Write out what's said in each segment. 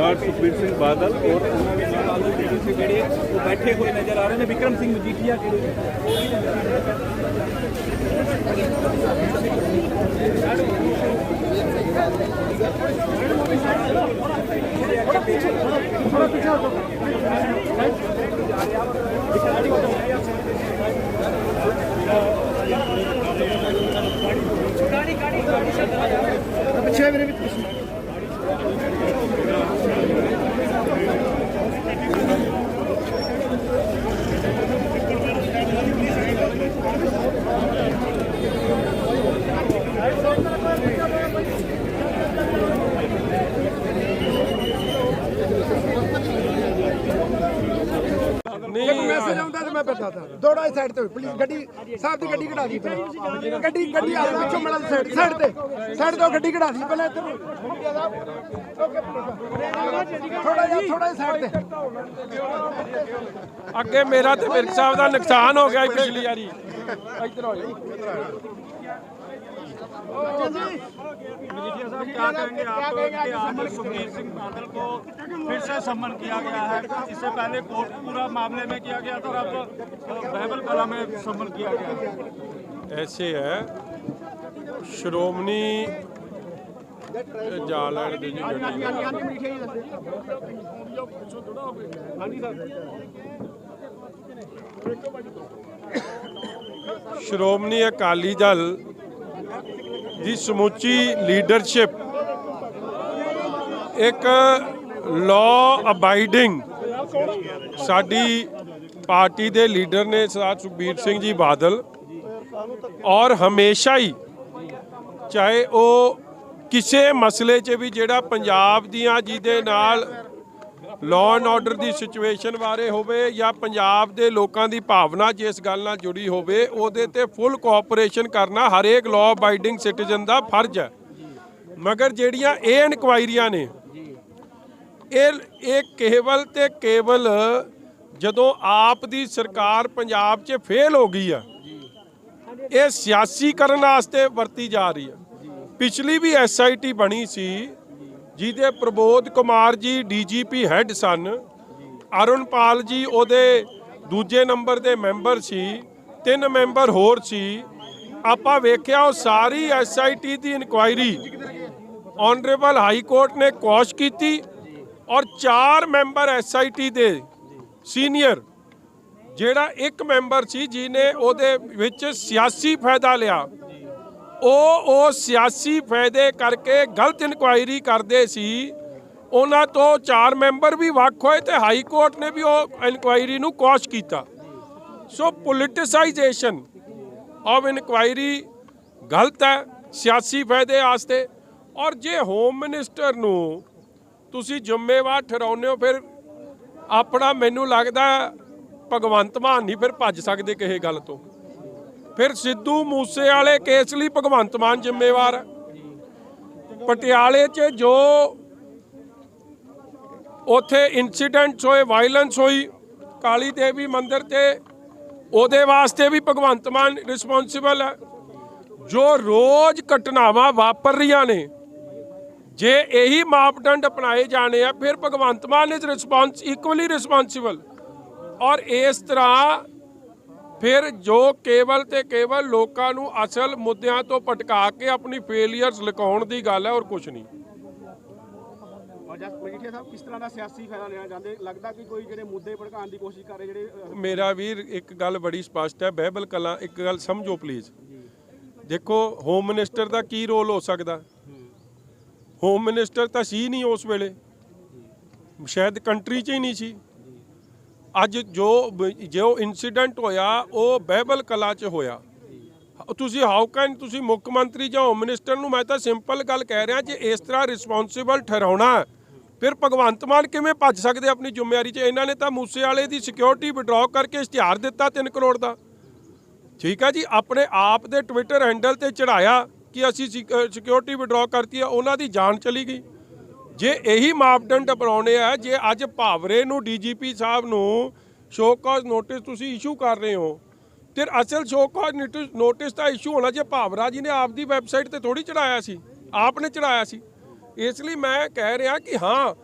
और सुखबीर सिंह बादल और बैठे हुए नजर आ रहे हैं। विक्रम सिंह मजीठिया मैसेज आउंदा ते मैं बैठा था। दौड़ा साइड ते प्लीज गड्डी साहब दी गड्डी कढा दी गड्डी गड्डी आ पिछों मड़ा साइड ते गड्डी कढा दी पहले इधर थोड़ा साइड ते अगे मेरा ते विरक साहब दा नुकसान हो गया पिछली बारी। इधर आओ मजीठिया साहब क्या कहेंगे आप कि आज सुखबीर सिंह बादल को फिर से सम्मन किया गया है? इससे पहले कोटपुरा मामले में किया गया था और अब बहबल कला में सम्मन किया गया। ऐसे है श्रोमणी जालैंड श्रोमणी अकाली दल ਦੀ ਸਮੁੱਚੀ ਲੀਡਰਸ਼ਿਪ ਇੱਕ ਲਾਅ ਅਬਾਈਡਿੰਗ ਸਾਡੀ ਪਾਰਟੀ ਦੇ ਲੀਡਰ ਨੇ ਸਰਦਾਰ ਸੁਖਬੀਰ ਸਿੰਘ ਜੀ ਬਾਦਲ ਔਰ ਹਮੇਸ਼ਾ ਹੀ ਚਾਹੇ ਉਹ ਕਿਸੇ ਮਸਲੇ 'ਚ ਵੀ ਜਿਹੜਾ ਪੰਜਾਬ ਦੀਆਂ ਜਿਹਦੇ ਨਾਲ law and order the situation ਬਾਰੇ ਹੋਵੇ ਜਾਂ ਪੰਜਾਬ ਦੇ ਲੋਕਾਂ ਦੀ ਭਾਵਨਾ ਜਿਸ ਗੱਲ ਨਾਲ ਜੁੜੀ ਹੋਵੇ ਉਹਦੇ ਤੇ ਫੁੱਲ ਕੋਆਪਰੇਸ਼ਨ ਕਰਨਾ ਹਰੇਕ ਲਾਅ ਅਬਾਈਡਿੰਗ ਸਿਟੀਜ਼ਨ ਦਾ ਫਰਜ਼ ਹੈ। ਮਗਰ ਜਿਹੜੀਆਂ ਇਹ ਇਨਕੁਆਇਰੀਆਂ ਨੇ ਇਹ ਕੇਵਲ ਤੇ ਕੇਵਲ ਜਦੋਂ ਆਪ ਦੀ ਸਰਕਾਰ ਪੰਜਾਬ 'ਚ ਫੇਲ ਹੋ ਗਈ ਆ ਇਹ ਸਿਆਸੀਕਰਨ ਵਾਸਤੇ ਵਰਤੀ ਜਾ ਰਹੀ ਹੈ। ਪਿਛਲੀ ਵੀ SIT ਬਣੀ ਸੀ ਜਿਹਦੇ ਪ੍ਰਬੋਧ ਕੁਮਾਰ ਜੀ DGP ਹੈੱਡ ਸਨ, ਅਰੁਣਪਾਲ ਜੀ ਉਹਦੇ ਦੂਜੇ ਨੰਬਰ ਦੇ ਮੈਂਬਰ ਸੀ, 3 ਮੈਂਬਰ ਹੋਰ ਸੀ। ਆਪਾਂ ਵੇਖਿਆ ਉਹ ਸਾਰੀ SIT ਦੀ ਇਨਕੁਆਇਰੀ ਆਨਰੇਬਲ ਹਾਈ ਕੋਰਟ ਨੇ ਕੁਐਸ਼ ਕੀਤੀ ਔਰ 4 ਮੈਂਬਰ SIT ਦੇ ਸੀਨੀਅਰ ਜਿਹੜਾ 1 ਮੈਂਬਰ ਸੀ ਜਿਹਨੇ ਉਹਦੇ ਵਿੱਚ ਸਿਆਸੀ ਫਾਇਦਾ ਲਿਆ ਉਹ ਸਿਆਸੀ ਫਾਇਦੇ ਕਰਕੇ ਗਲਤ ਇਨਕੁਆਇਰੀ ਕਰਦੇ ਸੀ। ਉਹਨਾਂ ਤੋਂ 4 ਮੈਂਬਰ ਵੀ ਵੱਖ ਹੋਏ ਤੇ ਹਾਈ ਕੋਰਟ ਨੇ ਵੀ ਉਹ ਇਨਕੁਆਇਰੀ ਨੂੰ ਕੁਐਸ਼ ਕੀਤਾ। ਸੋ ਪੋਲਿਟਿਸਾਈਜੇਸ਼ਨ ਆਫ ਇਨਕੁਆਇਰੀ ਗਲਤ ਹੈ ਸਿਆਸੀ ਫਾਇਦੇ ਵਾਸਤੇ। ਔਰ ਜੇ ਹੋਮ ਮਿਨਿਸਟਰ ਨੂੰ ਤੁਸੀਂ ਜ਼ਿੰਮੇਵਾਰ ਠਹਿਰਾਉਂਦੇ ਹੋ ਫਿਰ ਆਪਣਾ ਮੈਨੂੰ ਲੱਗਦਾ ਭਗਵੰਤ ਮਾਨ ਨਹੀਂ ਫਿਰ ਭੱਜ ਸਕਦੇ ਕਿਸੇ ਗੱਲ ਤੋਂ। ਫਿਰ ਸਿੱਧੂ ਮੂਸੇ ਵਾਲੇ ਕੇਸ ਲਈ ਭਗਵੰਤ ਮਾਨ ਜ਼ਿੰਮੇਵਾਰ ਹੈ। ਪਟਿਆਲੇ 'ਚ ਜੋ ਉੱਥੇ ਇਨਸੀਡੈਂਟਸ ਹੋਏ ਵਾਇਲੈਂਸ ਹੋਈ ਕਾਲੀ ਦੇਵੀ ਮੰਦਿਰ 'ਤੇ ਉਹਦੇ ਵਾਸਤੇ ਵੀ ਭਗਵੰਤ ਮਾਨ ਰਿਸਪੌਂਸਿਬਲ ਹੈ। ਜੋ ਰੋਜ਼ ਘਟਨਾਵਾਂ ਵਾਪਰ ਰਹੀਆਂ ਨੇ ਜੇ ਇਹੀ ਮਾਪਦੰਡ ਅਪਣਾਏ ਜਾਣੇ ਆ ਫਿਰ Bhagwant Mann is equally responsible. ਔਰ ਇਸ ਤਰ੍ਹਾਂ ਫਿਰ ਜੋ ਕੇਵਲ ਤੇ ਕੇਵਲ ਲੋਕਾਂ ਨੂੰ ਅਸਲ ਮੁੱਦਿਆਂ ਤੋਂ ਭਟਕਾ ਕੇ ਆਪਣੀ ਫੇਲੀਅਰਸ ਲਿਖਾਉਣ ਦੀ ਗੱਲ ਹੈ ਔਰ ਕੁਝ ਨਹੀਂ। ਮਜੀਠੀਆ ਸਾਹਿਬ ਕਿਸ ਤਰ੍ਹਾਂ ਦਾ ਸਿਆਸੀ ਫਾਇਦਾ ਲੈਣਾ ਚਾਹੁੰਦੇ? ਲੱਗਦਾ ਕਿ ਕੋਈ ਜਿਹੜੇ ਮੁੱਦੇ ਭੜਕਾਉਣ ਦੀ ਕੋਸ਼ਿਸ਼ ਕਰ ਰਹੇ ਜਿਹੜੇ ਮੇਰਾ ਵੀਰ ਇੱਕ ਗੱਲ ਬੜੀ ਸਪਸ਼ਟ ਹੈ ਬਹਿਬਲ ਕਲਾਂ ਇੱਕ ਗੱਲ ਸਮਝੋ ਪਲੀਜ਼। ਦੇਖੋ ਹੋਮ ਮਿਨਿਸਟਰ ਦਾ ਕੀ ਰੋਲ ਹੋ ਸਕਦਾ? ਹੋਮ ਮਿਨਿਸਟਰ ਤਾਂ ਸੀ ਨਹੀਂ ਉਸ ਵੇਲੇ, ਸ਼ਾਇਦ ਕੰਟਰੀ 'ਚ ਹੀ ਨਹੀਂ ਸੀ। ਅੱਜ ਜੋ ਇਨਸੀਡੈਂਟ ਹੋਇਆ ਉਹ ਬਹਿਬਲ ਕਲਾਂ 'ਚ ਹੋਇਆ। ਤੁਸੀਂ ਹਾਊ ਕੈਨ ਤੁਸੀਂ ਮੁੱਖ ਮੰਤਰੀ ਜਾਂ ਹੋਮ ਮਿਨਿਸਟਰ ਨੂੰ ਮੈਂ ਤਾਂ ਸਿੰਪਲ ਗੱਲ ਕਹਿ ਰਿਹਾ ਜੇ ਇਸ ਤਰ੍ਹਾਂ ਰਿਸਪੌਂਸਿਬਲ ਠਹਿਰਾਉਣਾ ਫਿਰ ਭਗਵੰਤ ਮਾਨ ਕਿਵੇਂ ਭੱਜ ਸਕਦੇ ਆਪਣੀ ਜ਼ਿੰਮੇਵਾਰੀ 'ਚ? ਇਹਨਾਂ ਨੇ ਤਾਂ ਮੂਸੇ ਵਾਲੇ ਦੀ ਸਿਕਿਉਰਿਟੀ ਵਿਡਰਾਅ ਕਰਕੇ ਇਸ਼ਤਿਹਾਰ ਦਿੱਤਾ 3 ਕਰੋੜ ਦਾ। ਠੀਕ ਹੈ ਜੀ, ਆਪਣੇ ਆਪ ਦੇ ਟਵਿੱਟਰ ਹੈਂਡਲ ਤੇ ਚੜਾਇਆ ਕਿ ਅਸੀਂ ਸਿਕਿਉਰਿਟੀ ਵਿਡਰਾਅ ਕਰਤੀ ਹੈ, ਉਹਨਾਂ ਦੀ ਜਾਨ ਚਲੀ ਗਈ। ਜੇ ਇਹੀ ਮਾਪਦੰਡ ਅਪਣਾਉਣੇ ਆ, ਜੇ ਅੱਜ ਭਾਵਰੇ ਨੂੰ ਡੀਜੀਪੀ ਸਾਹਿਬ ਨੂੰ ਸ਼ੋ ਕਾਜ਼ ਨੋਟਿਸ ਤੁਸੀਂ ਇਸ਼ੂ ਕਰ ਰਹੇ ਹੋ, ਫਿਰ ਅਸਲ ਸ਼ੋ ਕਾਜ਼ ਨੋਟਿਸ ਦਾ ਇਸ਼ੂ ਹੋਣਾ ਜੇ ਭਾਵਰਾ ਜੀ ਨੇ ਆਪਦੀ ਵੈਬਸਾਈਟ ਤੇ ਥੋੜੀ ਚੜਾਇਆ ਸੀ, ਆਪ ਨੇ ਚੜਾਇਆ ਸੀ। ਇਸ ਲਈ ਮੈਂ ਕਹਿ ਰਿਹਾ ਕਿ ਹਾਂ,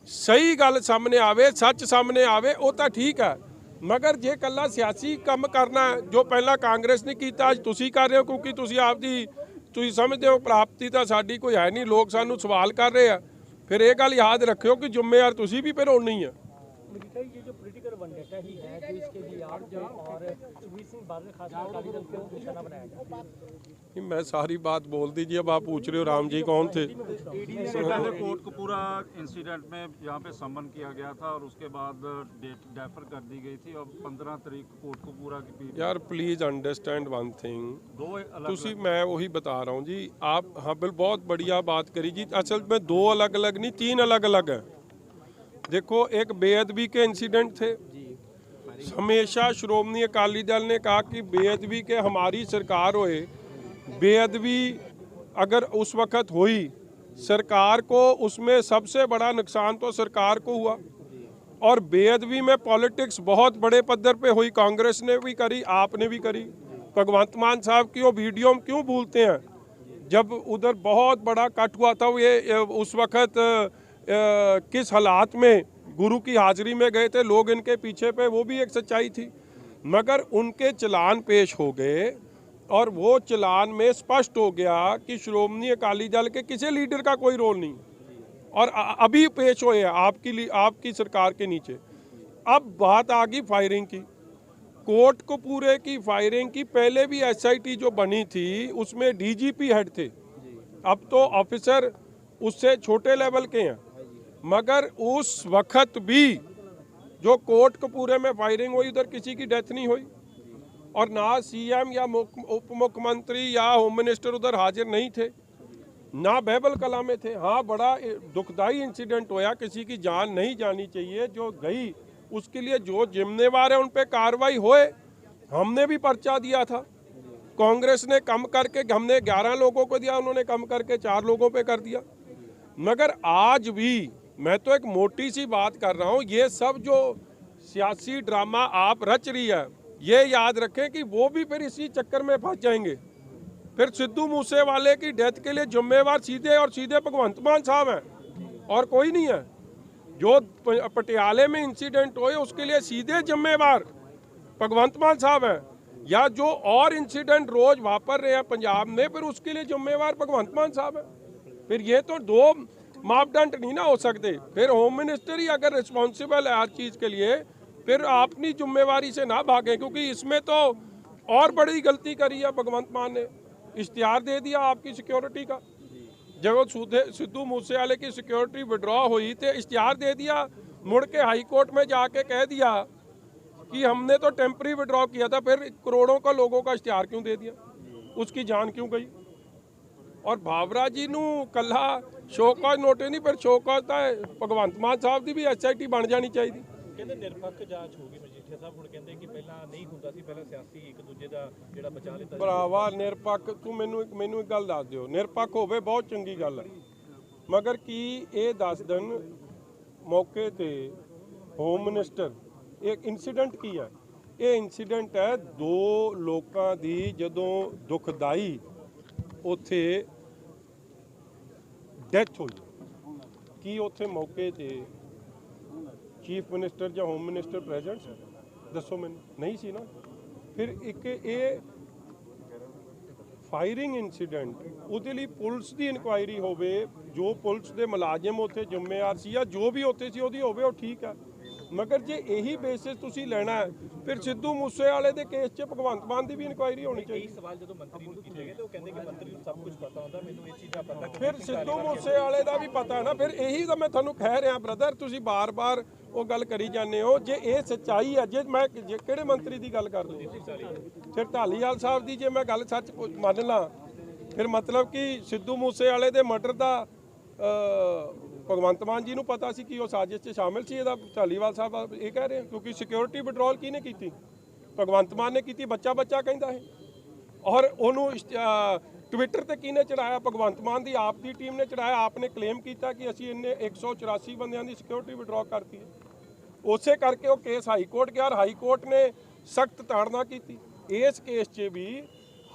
ਸਹੀ ਗੱਲ ਸਾਹਮਣੇ ਆਵੇ, ਸੱਚ ਸਾਹਮਣੇ ਆਵੇ, ਉਹ ਤਾਂ ਠੀਕ ਹੈ, ਮਗਰ ਜੇ ਕੱਲਾ ਸਿਆਸੀ ਕੰਮ ਕਰਨਾ ਜੋ ਪਹਿਲਾਂ ਕਾਂਗਰਸ ਨੇ ਕੀਤਾ, ਅੱਜ ਤੁਸੀਂ ਕਰ ਰਹੇ ਹੋ, ਕਿਉਂਕਿ ਤੁਸੀਂ ਸਮਝਦੇ ਹੋ ਪ੍ਰਾਪਤੀ ਤਾਂ ਸਾਡੀ ਕੋਈ ਹੈ ਨਹੀਂ, ਲੋਕ ਸਾਨੂੰ ਸਵਾਲ ਕਰ ਰਹੇ ਆ, ਫਿਰ ਇਹ ਗੱਲ ਯਾਦ ਰੱਖਿਓ कि जिम्मेदार तुसी भी फिर होनी है। ये जो पॉलिटिकल वेंडेटा ही है जो इसके लिए आप जो और सुखबीर सिंह बादल खासकर अकाली दल को निशाना बनाया जाता है। मैं सारी बात बोल दीजिए, अब आप पूछ रहे हो राम जी कौन थे। से पहले कोर्ट को पूरा इंसिडेंट में यहाँ पे सम्मन किया गया था और उसके बाद डेट डेफर कर दी गई थी और 15 तारीख कोर्ट को पूरा की यार प्लीज अंडरस्टैंड वन थिंग, दो तुसी मैं वही बता रहा हूँ जी, आप हाँ बिल बहुत बढ़िया बात करी जी। असल में दो अलग अलग नहीं, तीन अलग अलग है। देखो, एक बेअदबी के इंसिडेंट थे, हमेशा श्रोमणी अकाली दल ने कहा कि बेअदबी के हमारी सरकार होए, बेअदबी अगर उस वक्त हुई सरकार को, उसमें सबसे बड़ा नुकसान तो सरकार को हुआ। और बेअदबी में पॉलिटिक्स बहुत बड़े पद्धर पे हुई, कांग्रेस ने भी करी, आपने भी करी। भगवंत मान साहब की वो वीडियो हम क्यों भूलते हैं, जब उधर बहुत बड़ा कट हुआ था, ये उस वक्त किस हालात में गुरु की हाजिरी में गए थे लोग इनके पीछे पे, वो भी एक सच्चाई थी। मगर उनके चलान पेश हो गए और वो चलान में स्पष्ट हो गया कि श्रोमणी अकाली दल के किसी लीडर का कोई रोल नहीं, और अभी पेश हुए हैं आपकी सरकार के नीचे। अब बात आ गई फायरिंग की, कोर्ट को पूरे की फायरिंग की। पहले भी SIT जो बनी थी उसमें DGP हेड थे, अब तो ऑफिसर उससे छोटे लेवल के हैं, मगर उस वक्त भी जो कोर्ट कपूरे में फायरिंग हुई उधर किसी की डेथ नहीं हुई, और ना CM या उप मुख्यमंत्री या होम मिनिस्टर उधर हाजिर नहीं थे, ना बहबल कला में थे। हाँ, बड़ा दुखदाई इंसिडेंट होया, किसी की जान नहीं जानी चाहिए, जो गई उसके लिए जो जिम्मेवार है उन पे कार्रवाई होए। हमने भी पर्चा दिया था, कांग्रेस ने कम करके, हमने 11 लोगों को दिया, उन्होंने कम करके 4 लोगों पे कर दिया। मगर आज भी मैं तो एक मोटी सी बात कर रहा हूँ, ये सब जो सियासी ड्रामा आप रच रही है, ये याद रखें कि वो भी फिर इसी चक्कर में फंस जाएंगे। फिर सिद्धू मूसेवाले की डेथ के लिए जिम्मेवार सीधे और सीधे भगवंत मान साहब हैं और कोई नहीं है। जो पटियाले में इंसिडेंट हुए उसके लिए सीधे जिम्मेवार भगवंत मान साहब हैं, या जो और इंसिडेंट रोज वापर रहे हैं पंजाब में, फिर उसके लिए जिम्मेवार भगवंत मान साहब हैं। फिर ये तो दो मापदंड नहीं ना हो सकते। फिर होम मिनिस्टर ही अगर रिस्पॉन्सिबल है हर चीज़ के लिए, फिर अपनी जिम्मेवारी से ना भागें, क्योंकि इसमें तो और बड़ी गलती करी है भगवंत मान ने। इश्तिहार दे दिया आपकी सिक्योरिटी का, जब सिद्धू मूसेवाले की सिक्योरिटी विड्रॉ हुई तो इश्तिहार दे दिया, मुड़ के हाई कोर्ट में जाके कह दिया कि हमने तो टेम्पररी विड्रॉ किया था। फिर करोड़ों का लोगों का इश्तिहार क्यों दे दिया, उसकी जान क्यों गई। और भावरा जी नू कला शोकाज नोटिस नहीं, फिर शोकाज तो भगवंत मान साहब की भी SIT बन जानी चाहिए। ਕਹਿੰਦੇ ਨਿਰਪੱਖ ਜਾਂਚ ਹੋਗੀ ਮਜੀਠੀਆ ਸਾਹਿਬ, ਹੁਣ ਕਹਿੰਦੇ ਕਿ ਪਹਿਲਾਂ ਨਹੀਂ ਹੁੰਦਾ ਸੀ, ਪਹਿਲਾਂ ਸਿਆਸੀ ਇੱਕ ਦੂਜੇ ਦਾ ਜਿਹੜਾ ਬਚਾ ਲੈਂਦਾ ਸੀ। ਭਰਾਵਾ ਨਿਰਪੱਖ, ਤੂੰ ਮੈਨੂੰ ਇੱਕ ਗੱਲ ਦੱਸ ਦਿਓ, ਨਿਰਪੱਖ ਹੋਵੇ ਬਹੁਤ ਚੰਗੀ ਗੱਲ ਹੈ, ਮਗਰ ਕੀ ਇਹ ਦੱਸ ਦੇਣ ਮੌਕੇ ਤੇ ਹੋਮ ਮਿਨਿਸਟਰ ਇੱਕ ਇਨਸੀਡੈਂਟ ਕੀ ਹੈ। ਇਹ ਇਨਸੀਡੈਂਟ ਹੈ ਦੋ ਲੋਕਾਂ ਦੀ ਜਦੋਂ ਦੁਖਦਾਈ ਉੱਥੇ ਡੈਥ ਹੋਈ, ਕੀ ਉੱਥੇ ਮੌਕੇ ਤੇ चीफ मिनिस्टर या होम मिनिस्टर प्रेजेंट दसो मैंने नहीं सी ना। फिर एक ये फायरिंग इंसीडेंट ਉਹਦੇ ਲਈ ਪੁਲਿਸ ਦੀ ਇਨਕੁਆਇਰੀ ਹੋਵੇ, ਜੋ ਪੁਲਿਸ ਦੇ ਮੁਲਾਜ਼ਮ ਉੱਥੇ ਜ਼ਿੰਮੇਵਾਰ ਸੀ ਜਾਂ ਜੋ ਵੀ ਉੱਥੇ ਸੀ ਉਹਦੀ ਹੋਵੇ, ਉਹ ਠੀਕ ਹੈ। ਮਗਰ ਜੇ ਇਹੀ ਬੇਸਿਸ ਤੁਸੀਂ ਲੈਣਾ ਹੈ, ਫਿਰ ਸਿੱਧੂ ਮੂਸੇਵਾਲੇ ਦੇ ਕੇਸ 'ਚ ਭਗਵੰਤ ਮਾਨ ਦੀ ਵੀ ਇਨਕੁਆਇਰੀ ਹੋਣੀ ਚਾਹੀਦੀ। ਸਵਾਲ ਜਦੋਂ ਮੰਤਰੀ ਨੂੰ ਕੀਤੇ ਗਏ ਤੇ ਉਹ ਕਹਿੰਦੇ ਕਿ ਮੰਤਰੀ ਨੂੰ ਸਭ ਕੁਝ ਪਤਾ ਹੁੰਦਾ, ਮੈਨੂੰ ਇਹ ਚੀਜ਼ ਦਾ ਪਤਾ। ਫਿਰ ਸਿੱਧੂ ਮੂਸੇਵਾਲੇ ਦਾ ਵੀ ਪਤਾ ਹੈ ਨਾ। ਫਿਰ ਇਹੀ ਤਾਂ ਮੈਂ ਤੁਹਾਨੂੰ ਕਹਿ ਰਿਹਾ ਬ੍ਰਦਰ, ਤੁਸੀਂ ਬਾਰ-ਬਾਰ ਉਹ ਗੱਲ ਕਰੀ ਜਾਂਦੇ ਹੋ। ਜੇ ਇਹ ਸੱਚਾਈ ਹੈ, ਜੇ ਮੈਂ ਕਿਹੜੇ ਮੰਤਰੀ ਦੀ ਗੱਲ ਕਰ ਲਵਾਂ, ਫਿਰ ਢਾਲੀਵਾਲ ਸਾਹਿਬ ਦੀ ਜੇ ਮੈਂ ਗੱਲ ਸੱਚ ਮੰਨ ਲਾਂ, ਫਿਰ ਮਤਲਬ ਕਿ ਸਿੱਧੂ ਮੂਸੇਵਾਲੇ ਦੇ ਮਰਡਰ ਦਾ ਭਗਵੰਤ ਮਾਨ ਜੀ ਨੂੰ ਪਤਾ ਸੀ ਕਿ ਉਹ ਸਾਜ਼ਿਸ਼ 'ਚ ਸ਼ਾਮਿਲ ਸੀ। ਇਹਦਾ ਢਾਲੀਵਾਲ ਸਾਹਿਬ ਇਹ ਕਹਿ ਰਹੇ, ਕਿਉਂਕਿ ਸਿਕਿਉਰਿਟੀ ਵਿਡਰੋਲ ਕਿਹਨੇ ਕੀਤੀ, ਭਗਵੰਤ ਮਾਨ ਨੇ ਕੀਤੀ, ਬੱਚਾ ਬੱਚਾ ਕਹਿੰਦਾ ਹੈ। ਔਰ ਉਹਨੂੰ ਟਵਿੱਟਰ ਤੇ ਕਿਹਨੇ ਚੜਾਇਆ? ਭਗਵੰਤ ਮਾਨ ਦੀ ਆਪ ਦੀ ਟੀਮ ਨੇ ਚੜਾਇਆ। ਆਪ ਨੇ ਕਲੇਮ ਕੀਤਾ ਕਿ ਅਸੀਂ ਇੰਨੇ 184 ਬੰਦਿਆਂ ਦੀ ਸਿਕਿਉਰਿਟੀ ਵਿਡਰਾਅ ਕਰਤੀ ਹੈ। ਉਸੇ ਕਰਕੇ ਉਹ ਕੇਸ ਹਾਈ ਕੋਰਟ ਗਿਆ ਔਰ ਹਾਈ ਕੋਰਟ ਨੇ ਸਖਤ ਤਾੜਨਾ ਕੀਤੀ। ਇਸ ਕੇਸ 'ਚ ਵੀ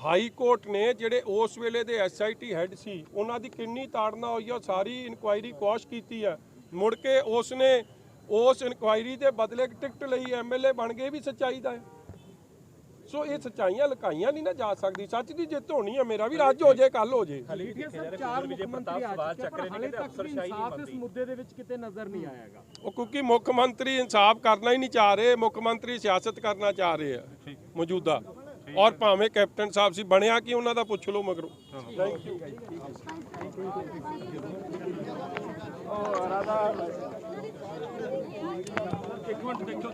ਹਾਈ ਕੋਰਟ ਨੇ ਜਿਹੜੇ ਉਸ ਵੇਲੇ ਦੇ SIT ਹੈੱਡ ਸੀ ਉਹਨਾਂ ਦੀ ਕਿੰਨੀ ਤਾੜਨਾ ਹੋਈ ਆ, ਸਾਰੀ ਇਨਕੁਆਇਰੀ ਕੁਐਸ਼ ਕੀਤੀ ਆ। ਮੁੜ ਕੇ ਉਸਨੇ ਉਸ ਇਨਕੁਆਇਰੀ ਦੇ ਬਦਲੇ ਟਿਕਟ ਲਈ MLA ਬਣ ਗਏ, ਵੀ ਸੱਚਾਈ ਦਾ ਹੈ। ਸੋ ਇਹ ਸੱਚਾਈਆਂ ਲੁਕਾਈਆਂ ਨਹੀਂ ਨਾ ਜਾ ਸਕਦੀ। ਸੱਚ ਦੀ ਜਿੱਤ ਹੋਣੀ ਹੈ। ਮੇਰਾ ਵੀ ਅੱਜ ਹੋ ਜੇ, ਕੱਲ ਹੋ ਜੇ। ਚਾਰ ਮੁੱਖ ਮੰਤਰੀ ਆ ਚੁੱਕੇ ਹਨ, ਹਾਲੇ ਤੱਕ ਵੀ ਇਨਸਾਫ ਇਸ ਮੁੱਦੇ ਦੇ ਵਿੱਚ ਕਿਤੇ ਨਜ਼ਰ ਨਹੀਂ ਆਏਗਾ। ਉਹ ਕਿਉਂਕਿ ਮੁੱਖ ਮੰਤਰੀ ਇਨਸਾਫ ਕਰਨਾ ਹੀ ਨਹੀਂ ਚਾਹ ਰਹੇ। ਮੁੱਖ ਮੰਤਰੀ ਸਿਆਸਤ ਕਰਨਾ ਚਾਹ ਰਹੇ ਆ ਮੌਜੂਦਾ। ਔਰ ਭਾਵੇਂ ਕੈਪਟਨ ਸਾਹਿਬ ਸੀ, ਬਣਿਆ ਕਿ ਉਹਨਾਂ ਦਾ ਪੁੱਛ ਲਓ ਮਗਰੋਂ। Thank you. ਇੱਕ ਮਿੰਟ ਦੇਖੋ।